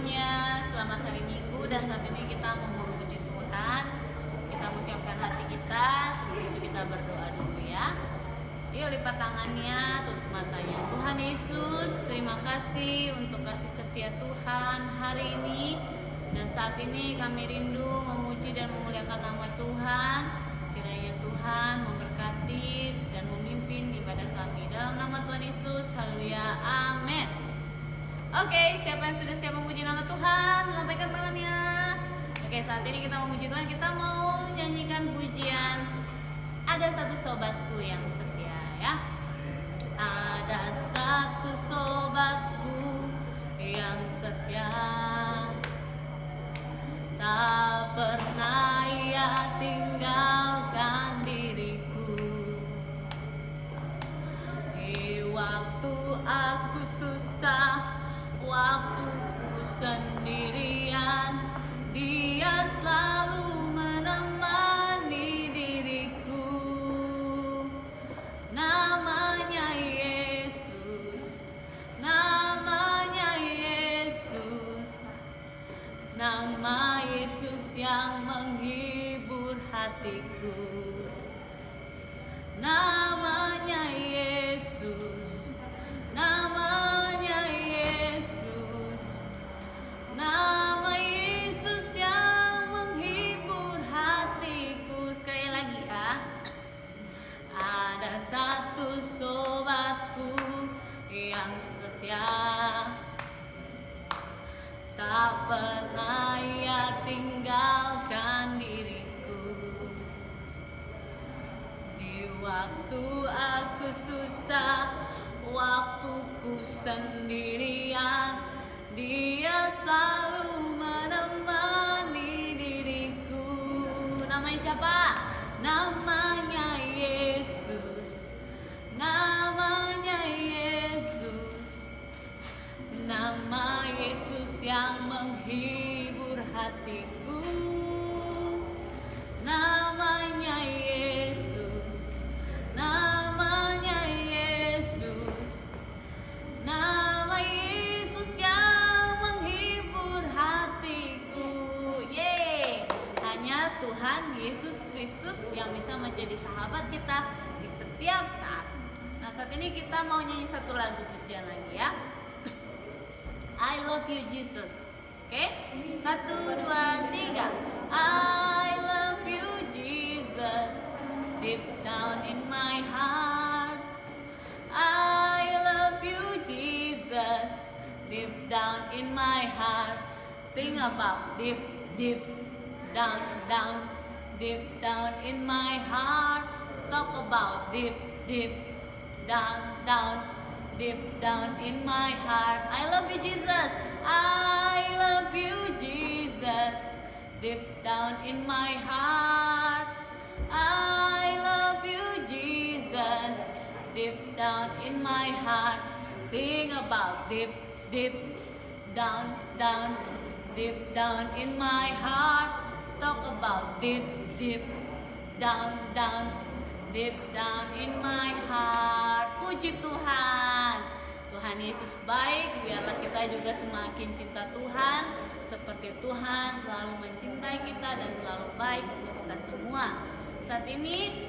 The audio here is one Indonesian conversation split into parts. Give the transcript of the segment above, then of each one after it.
semuanya, selamat hari Minggu dan saat ini kita mau memuji Tuhan. Kita mau siapkan hati kita, sebelum itu kita berdoa dulu ya. Yuk lipat tangannya, tutup matanya. Tuhan Yesus, terima kasih untuk kasih setia Tuhan hari ini. Dan saat ini kami rindu memuji dan memuliakan nama Tuhan. Kiranya Tuhan memberkati dan memimpin ibadah kami. Dalam nama Tuhan Yesus, haleluya, amin. Oke, siapa yang sudah siap memuji nama Tuhan? Lambaikan tangannya. Oke, saat ini kita memuji Tuhan. Kita mau nyanyikan pujian Ada Satu Sobatku Yang Setia ya. Ada satu sobatku yang setia, tak pernah ia tinggalkan diriku. Di waktu aku susah, waktuku sendirian, Dia selalu menemani diriku. Namanya Yesus, namanya Yesus, nama Yesus yang menghibur hatiku. Namanya Yesus, namanya Yesus, nama Yesus yang menghibur hatiku. Sekali lagi ya. Ada satu sobatku yang setia, tak pernah ia tinggalkan diriku. Di waktu aku susah, waktuku sendirian, Dia selalu menemani diriku. Namanya siapa? Namanya Yesus, namanya Yesus, nama Yesus yang menghibur hatiku. Namanya Yesus, namanya Yesus, nama Yesus yang menghibur hatiku. Yeay. Hanya Tuhan Yesus Kristus yang bisa menjadi sahabat kita di setiap saat. Nah, saat ini kita mau nyanyi satu lagu pujian lagi ya. I love you Jesus. Oke? 1, 2, 3. I love you Jesus, deep down in my heart. I love you Jesus, deep down in my heart. Think about deep, deep down, down, deep down in my heart. Talk about deep, deep down, down, deep down in my heart. I love you Jesus, I love you Jesus, deep down in my heart. I love you Jesus, deep down in my heart. Think about deep, deep down, down, deep down in my heart. Talk about deep, deep down, down, deep down in my heart. Puji Tuhan. Tuhan Yesus baik. Biarlah kita juga semakin cinta Tuhan, seperti Tuhan selalu mencintai kita dan selalu baik untuk kita semua. Saat ini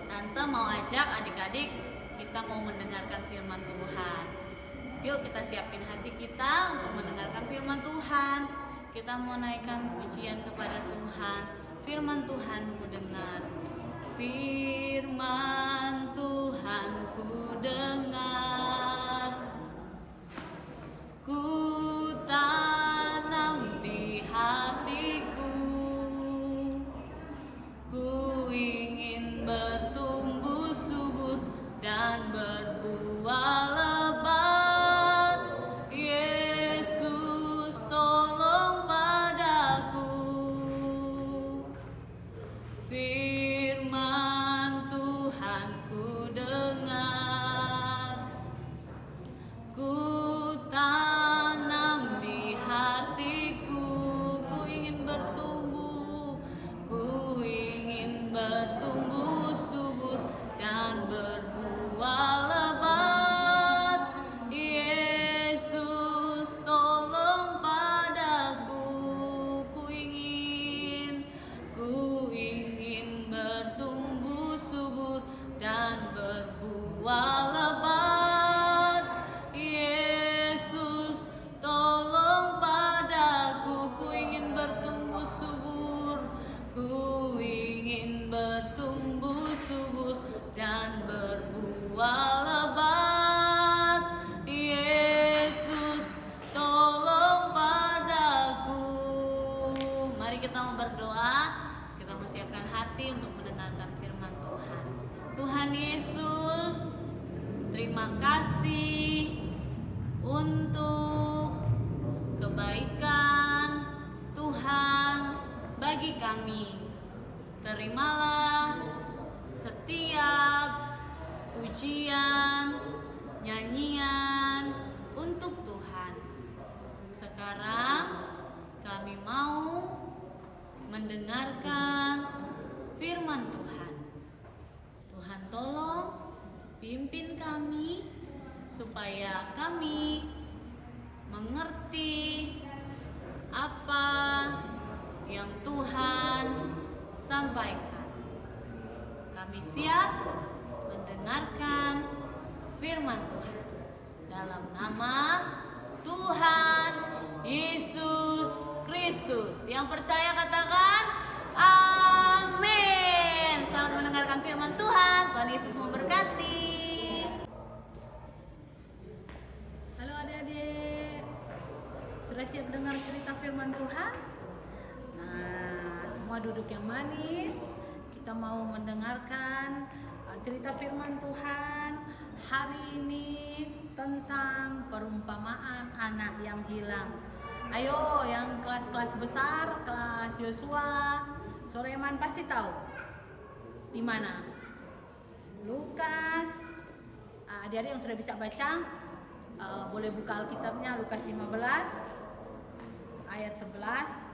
Tante mau ajak adik-adik, kita mau mendengarkan firman Tuhan. Yuk kita siapin hati kita untuk mendengarkan firman Tuhan. Kita mau naikkan pujian kepada Tuhan. Firman Tuhan ku dengar, firman Tuhan ku dengar, ku tanam di hatiku, ku ingin bertumbuh subur dan berbuah lebat. Yesus tolong padaku. Firman Tuhan ku dengar, terimalah setiap pujian, nyanyian untuk Tuhan. Sekarang kami mau mendengarkan firman Tuhan. Tuhan tolong pimpin kami supaya kami mengerti apa yang Tuhan sampaikan. Kami siap mendengarkan firman Tuhan. Dalam nama Tuhan Yesus Kristus. Yang percaya katakan amin. Selamat mendengarkan firman Tuhan. Tuhan Yesus memberkati. Halo adik-adik, sudah siap dengar cerita firman Tuhan? Nah, semua duduk yang manis. Kita mau mendengarkan cerita firman Tuhan hari ini tentang perumpamaan anak yang hilang. Ayo, yang kelas-kelas besar, kelas Yosua, Soreman pasti tahu di mana. Lukas. Adik-adik yang sudah bisa baca, boleh buka Alkitabnya, Lukas 15 ayat 11.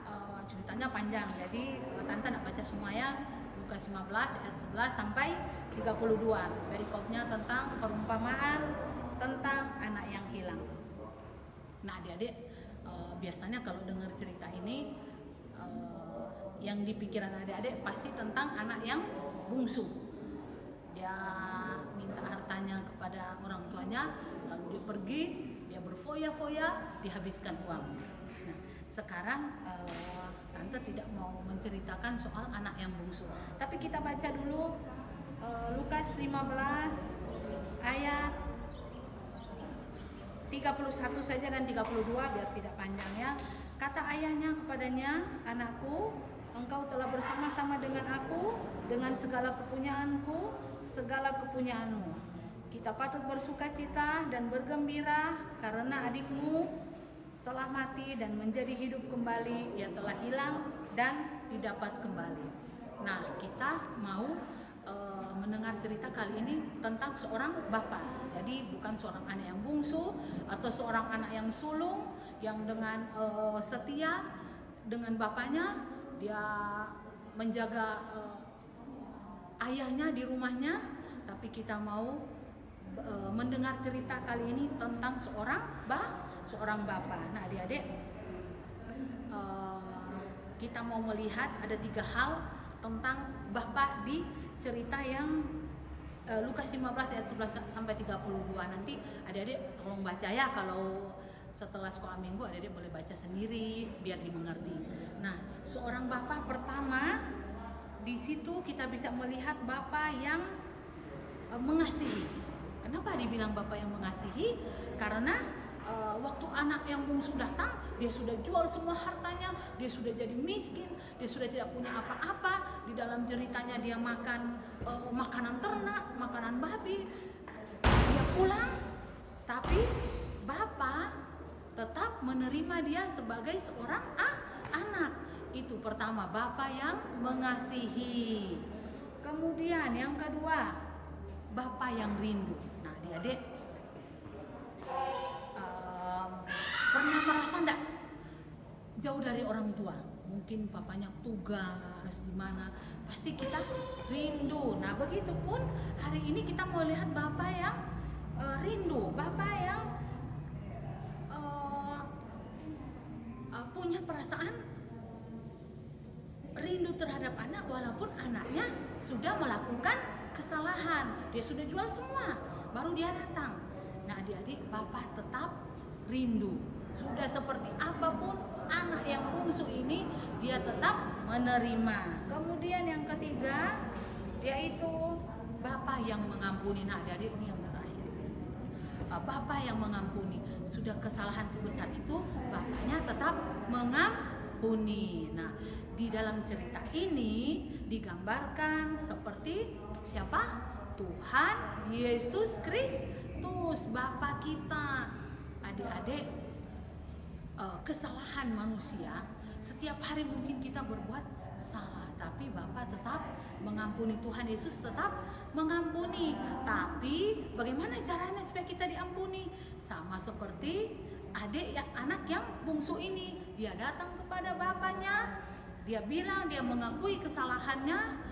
Ceritanya panjang, jadi Tante nak baca semua ya. Lukas 15 ayat 11 sampai 32. Perikopnya tentang perumpamaan tentang anak yang hilang. Nah adik-adik, biasanya kalau dengar cerita ini, yang di pikiran adik-adik pasti tentang anak yang bungsu. Dia minta hartanya kepada orang tuanya, lalu dia pergi, dia berfoya-foya, dihabiskan uang. Nah, sekarang Tante tidak mau menceritakan soal anak yang bungsu, tapi kita baca dulu Lukas 15 ayat 31 saja dan 32 biar tidak panjang ya. Kata ayahnya kepadanya, "Anakku, engkau telah bersama-sama dengan aku dengan segala kepunyaanku, segala kepunyaanmu. Kita patut bersukacita dan bergembira karena adikmu telah mati dan menjadi hidup kembali, ia telah hilang dan didapat kembali." Nah, kita mau mendengar cerita kali ini tentang seorang bapak. Jadi bukan seorang anak yang bungsu atau seorang anak yang sulung yang dengan setia dengan bapaknya, dia menjaga ayahnya di rumahnya, tapi kita mau mendengar cerita kali ini tentang seorang bapak. Nah adik-adik, kita mau melihat ada 3 hal tentang bapak di cerita yang Lukas 15 ayat 11 sampai 32. Nanti adik-adik tolong baca ya, kalau setelah sekolah minggu adik-adik boleh baca sendiri biar dimengerti. Nah, seorang bapak pertama di situ kita bisa melihat bapak yang mengasihi. Kenapa dibilang bapak yang mengasihi? Karena waktu anak yang bungsu datang, dia sudah jual semua hartanya, dia sudah jadi miskin, dia sudah tidak punya apa-apa. Di dalam ceritanya dia makan makanan ternak, makanan babi. Dia pulang, tapi bapak tetap menerima dia sebagai seorang anak. Itu pertama, bapak yang mengasihi. Kemudian yang kedua, bapak yang rindu. Nah adik-adik, pernah merasa enggak jauh dari orang tua? Mungkin papanya tugas di mana, pasti kita rindu. Nah begitupun hari ini kita mau lihat bapak yang rindu, bapak yang punya perasaan rindu terhadap anak walaupun anaknya sudah melakukan kesalahan, dia sudah jual semua, baru dia datang. Nah adik-adik, bapak tetap rindu. Sudah seperti apapun anak yang bungsu ini, dia tetap menerima. Kemudian yang ketiga, yaitu bapak yang mengampuni. Nah adik-adik, ini yang terakhir, bapak yang mengampuni. Sudah kesalahan sebesar itu, bapaknya tetap mengampuni. Nah di dalam cerita ini digambarkan seperti siapa? Tuhan Yesus Kristus, Bapa kita. Adik-adik, kesalahan manusia, setiap hari mungkin kita berbuat salah, Tetapi Bapa tetap mengampuni, Tuhan Yesus tetap mengampuni. Tapi bagaimana caranya supaya kita diampuni? Sama seperti anak yang bungsu ini, dia datang kepada bapaknya, dia bilang, dia mengakui kesalahannya,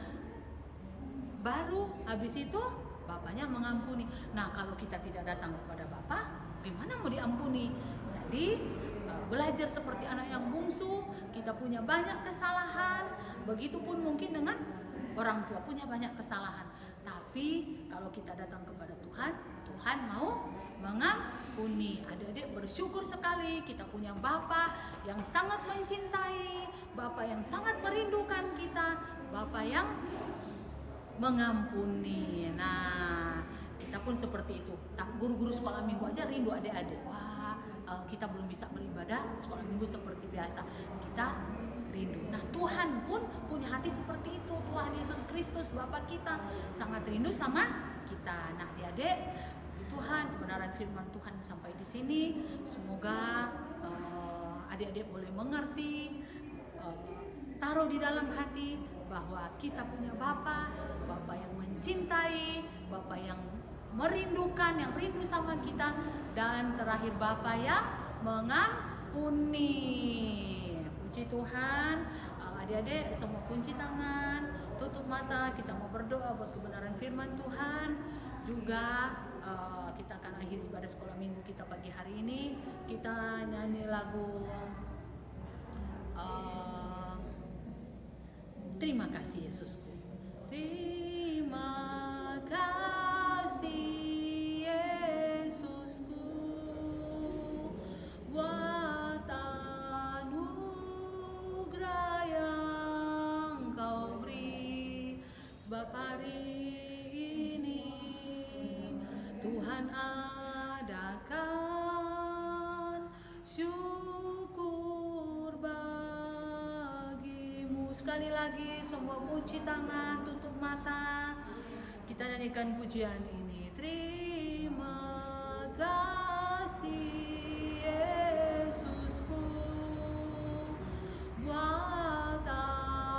baru habis itu bapaknya mengampuni. Nah, kalau kita tidak datang kepada Bapa, gimana mau diampuni? Jadi belajar seperti anak yang bungsu, kita punya banyak kesalahan, begitupun mungkin dengan orang tua punya banyak kesalahan. Tapi kalau kita datang kepada Tuhan, Tuhan mau mengampuni. Adik-adik bersyukur sekali kita punya Bapa yang sangat mencintai, Bapa yang sangat merindukan kita, Bapa yang mengampuni. Nah, kita pun seperti itu. Guru-guru sekolah minggu aja rindu adik-adik. Wah, kita belum bisa beribadah sekolah minggu seperti biasa. Kita rindu. Nah, Tuhan pun punya hati seperti itu. Tuhan Yesus Kristus Bapa kita sangat rindu sama kita. Nah, adik-adik, Tuhan, kebenaran firman Tuhan sampai di sini. Semoga adik-adik boleh mengerti, taruh di dalam hati bahwa kita punya Bapa yang mencintai, Bapa yang merindukan, yang rindu sama kita, dan terakhir Bapa yang mengampuni. Puji Tuhan. Adik-adik semua kunci tangan, tutup mata, kita mau berdoa buat kebenaran firman Tuhan. Juga kita akan akhiri ibadah sekolah minggu kita pagi hari ini. Kita nyanyi lagu Terima kasih Yesusku. Terima kasih Yesusku buat anugerah yang Kau beri, sebab hari ini Tuhan adakan syukur bagimu. Sekali lagi semua kunci tangan, tutup mata, kita nyanyikan pujian ini. Terima kasih Yesusku buat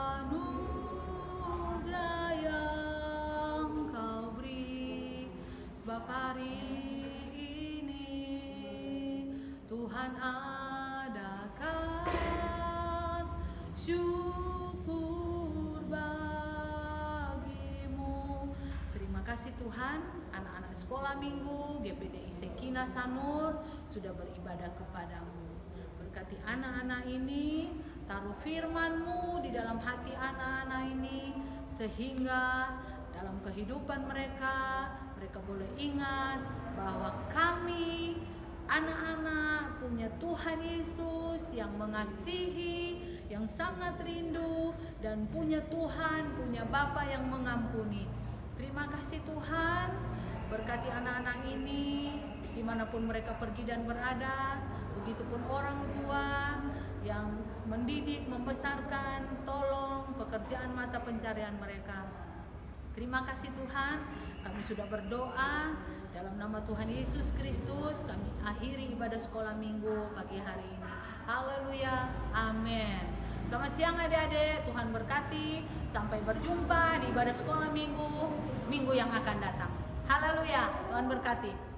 anugerah yang Kau beri, sebab hari ini Tuhan adakan syukur bagimu. Terima kasih Tuhan, anak-anak sekolah minggu GPDI Sekina Sanur sudah beribadah kepadamu. Berkati anak-anak ini, taruh firman-Mu di dalam hati anak-anak ini, sehingga dalam kehidupan mereka boleh ingat bahwa kami anak-anak punya Tuhan Yesus yang mengasihi, yang sangat rindu, dan punya Tuhan, punya Bapa yang mengampuni. Terima kasih Tuhan, berkati anak-anak ini dimanapun mereka pergi dan berada, begitupun orang tua yang mendidik, membesarkan, tolong pekerjaan mata pencarian mereka. Terima kasih Tuhan, kami sudah berdoa dalam nama Tuhan Yesus Kristus. Kami akhiri ibadah sekolah minggu pagi hari ini. Haleluya, amin. Selamat siang adik-adik, Tuhan berkati. Sampai berjumpa di ibadah sekolah minggu yang akan datang. Haleluya, Tuhan berkati.